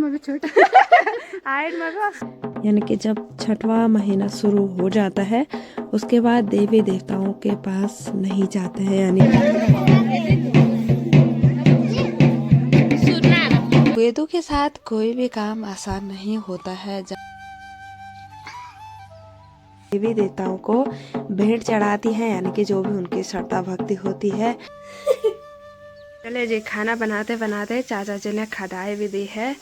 में भी छोटा हाइट में भी। यानी कि जब छठवां महीना शुरू हो जाता है उसके बाद देवी देवताओं के पास नहीं जाते हैं। यानी वेदों के साथ कोई भी काम आसान नहीं होता है। जब देवी देवताओं को भेंट चढ़ाती है यानी कि जो भी उनकी श्रद्धा भक्ति होती है। चले जी, खाना बनाते बनाते चाचा जी ने खदाई भी दी है।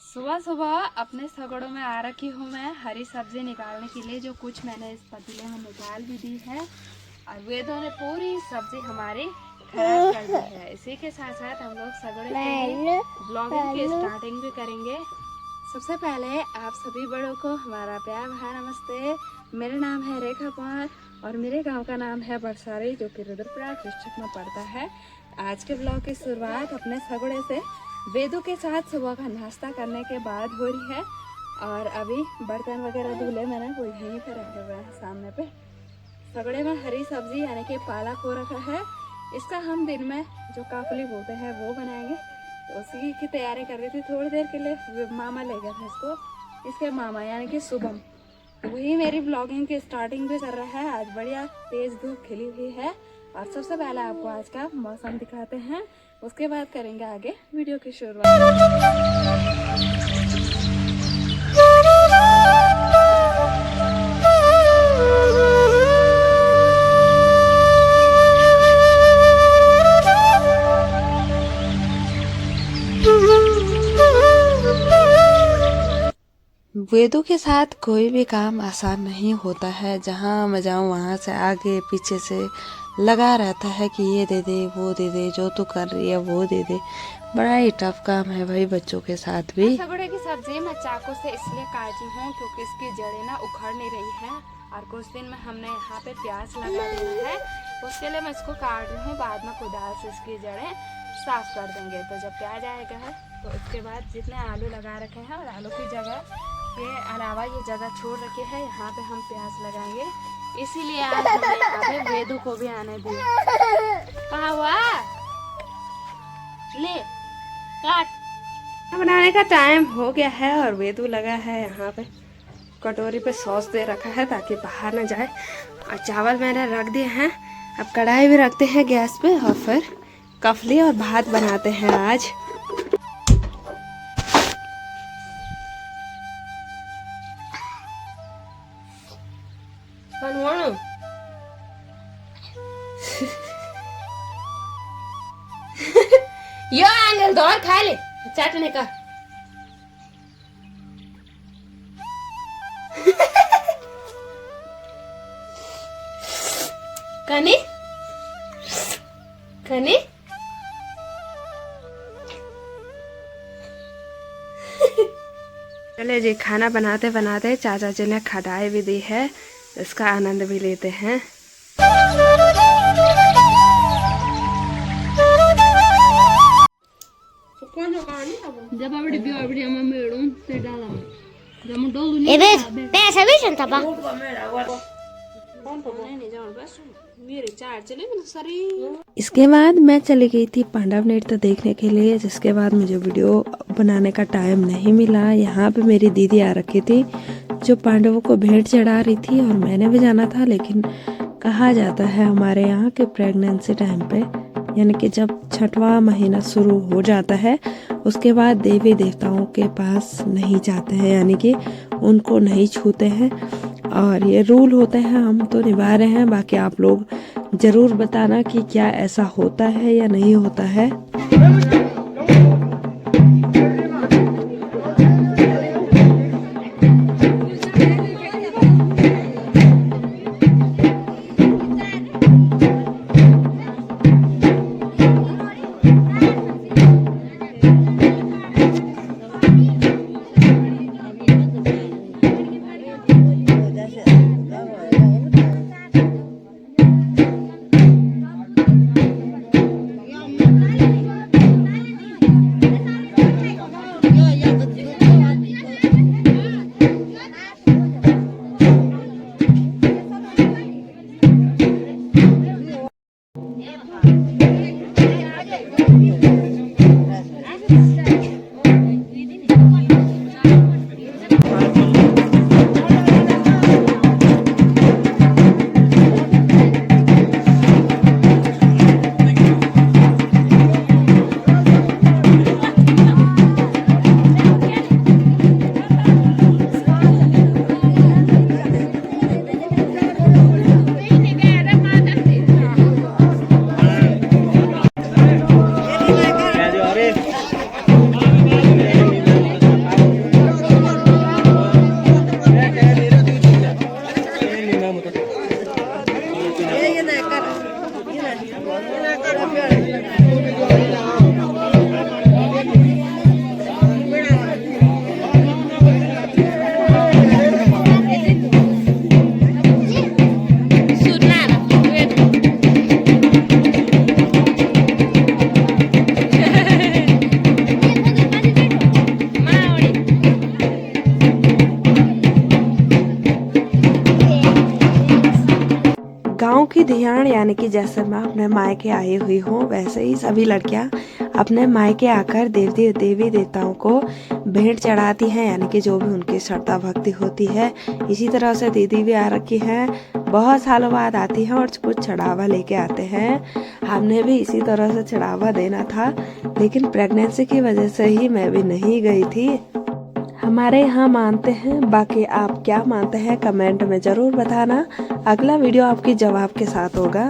सुबह सुबह अपने सगड़ों में आ रखी हूँ मैं हरी सब्जी निकालने के लिए, जो कुछ मैंने इस पतीले में निकाल भी दी है। और वेदों ने पूरी सब्जी हमारी खराब कर दी है। इसी के साथ साथ हम लोग सगड़े से ब्लॉगिंग की स्टार्टिंग भी करेंगे। सबसे पहले आप सभी बड़ों को हमारा प्यार भरा नमस्ते। मेरा नाम है रेखा पवार और मेरे गांव का नाम है बरसारी, जो कि रुद्रप्रयाग डिस्ट्रिक्ट में पड़ता है। आज के ब्लॉग की शुरुआत अपने सगड़े से वेदों के साथ सुबह का नाश्ता करने के बाद हो रही है। और अभी बर्तन वगैरह धुले मैंने वो यहीं पे रखे हुए हैं सामने पे। सगड़े में हरी सब्जी यानी कि पालक हो रखा है। इसका हम दिन में जो काफली बोलते हैं वो बनाएंगे, तो उसी की तैयारी कर रही थी। थोड़ी देर के लिए मामा ले गया था इसको, इसके मामा यानी कि शुभम, वही मेरी ब्लॉगिंग की स्टार्टिंग भी कर रहा है। आज बढ़िया तेज धूप खिली हुई है। और सबसे पहले आपको आज का मौसम दिखाते हैं, उसके बाद करेंगे आगे वीडियो की शुरुआत। वेदों के साथ कोई भी काम आसान नहीं होता है। जहाँ मैं जाऊँ वहाँ से आगे पीछे से लगा रहता है कि ये दे दे वो दे दे, जो तू कर रही है वो दे दे। बड़ा ही टफ काम है भाई बच्चों के साथ भी। सगड़े की सब्जी मैं चाकू से इसलिए काटी हूँ क्योंकि इसकी जड़ें ना उखड़ नहीं रही है। और कुछ दिन में हमने यहाँ पे प्याज लगा देना है, उसके लिए मैं इसको काट रही हूँ। बाद में कुदाल से इसकी जड़ें साफ कर देंगे। तो जब प्याज आएगा है तो उसके बाद जितने आलू लगा रखे हैं और आलू की जगह के अलावा ये जगह छोड़ रखी है, यहाँ पे हम प्याज लगाएंगे। इसीलिए आज हमने यहाँ पे वेदू को भी आने दिया। कहाँ हुआ ले काट। बनाने का टाइम हो गया है और वेदू लगा है यहाँ पे कटोरी पे सॉस दे रखा है ताकि बाहर ना जाए। और चावल मैंने रख दिए हैं। अब कढ़ाई भी रखते हैं गैस पे और फिर कफली और भात बनाते हैं आज। यो एंगल दौड़ खा ले चाटने का। कनी कनी चले जी, खाना बनाते बनाते चाचा जी ने खदाई भी दी है, इसका आनंद भी लेते हैं। जब आवड़ी भी आवड़ी हम मेड़ूं ते डाला जब डोलू ए बेस पैसा भी संता बा नहीं जाऊं बस मेरे चार चले मैंने सारी। इसके बाद मैं चली गई थी पांडव नृत्य देखने के लिए, जिसके बाद मुझे वीडियो बनाने का टाइम नहीं मिला। यहाँ पे मेरी दीदी आ रखी थी जो पांडवों को भेंट चढ़ा रही थी और मैंने भी जाना था। लेकिन कहा जाता है हमारे यहाँ के प्रेगनेंसी टाइम पे यानी कि जब छठवां महीना शुरू हो जाता है उसके बाद देवी देवताओं के पास नहीं जाते हैं, यानी कि उनको नहीं छूते हैं। और ये रूल होते हैं, हम तो निभा रहे हैं। बाकी आप लोग जरूर बताना कि क्या ऐसा होता है या नहीं होता है। भी ध्यान, यानी कि जैसे मैं अपने मायके आई हुई हूँ वैसे ही सभी लड़कियाँ अपने मायके आकर देवी देवताओं को भेंट चढ़ाती हैं, यानी कि जो भी उनकी श्रद्धा भक्ति होती है। इसी तरह से दीदी भी आ रखी हैं, बहुत सालों बाद आती हैं और कुछ चढ़ावा लेके आते हैं। हमने भी इसी तरह से चढ़ावा देना था, लेकिन प्रेगनेंसी की वजह से ही मैं भी नहीं गई थी। हमारे यहाँ मानते हैं, बाकी आप क्या मानते हैं कमेंट में ज़रूर बताना। अगला वीडियो आपकी जवाब के साथ होगा।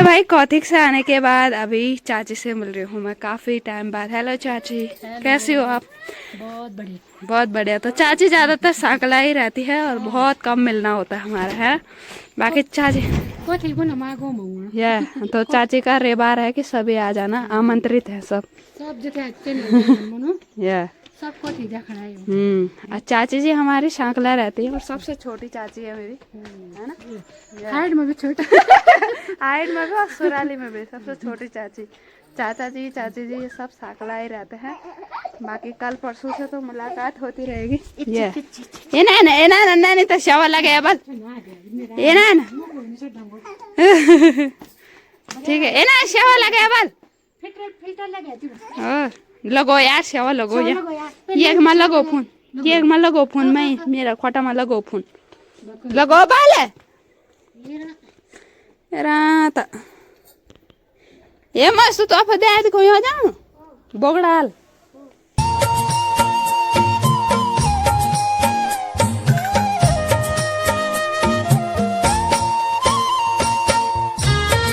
भाई कौथिक से आने के बाद अभी चाची से मिल रही हूँ मैं काफी टाइम बाद। हेलो चाची, कैसी हो आप? बहुत बढ़िया। बहुत बढ़िया। तो चाची ज्यादातर सांकला ही रहती है और बहुत कम मिलना होता है हमारा, है बाकी चाची या तो चाची का रेबार है कि सभी आ जाना, आमंत्रित है सब या और चाची जी हमारी सांकला रहती है और सबसे छोटी चाची है मेरी, है ना? हाइट में भी छोटा हाइट में भी और सुराली में भी सबसे छोटी चाची। चाचा जी चाची जी ये सब सांकला ही रहते हैं। बाकी कल परसों से तो मुलाकात होती रहेगी। ये ना नहीं तो शवा लगे बल ये ना ठीक है, ये ना शवा लगे बल फिल्टर लगे लगो यार, सेवा लगो यार, ये में लगो फोन, ये में लगो फोन, मैं मेरा खोटा में लगो फोन, लगो बाले रात ये मस्त तो आप दे को हो जाऊं बोगड़ाल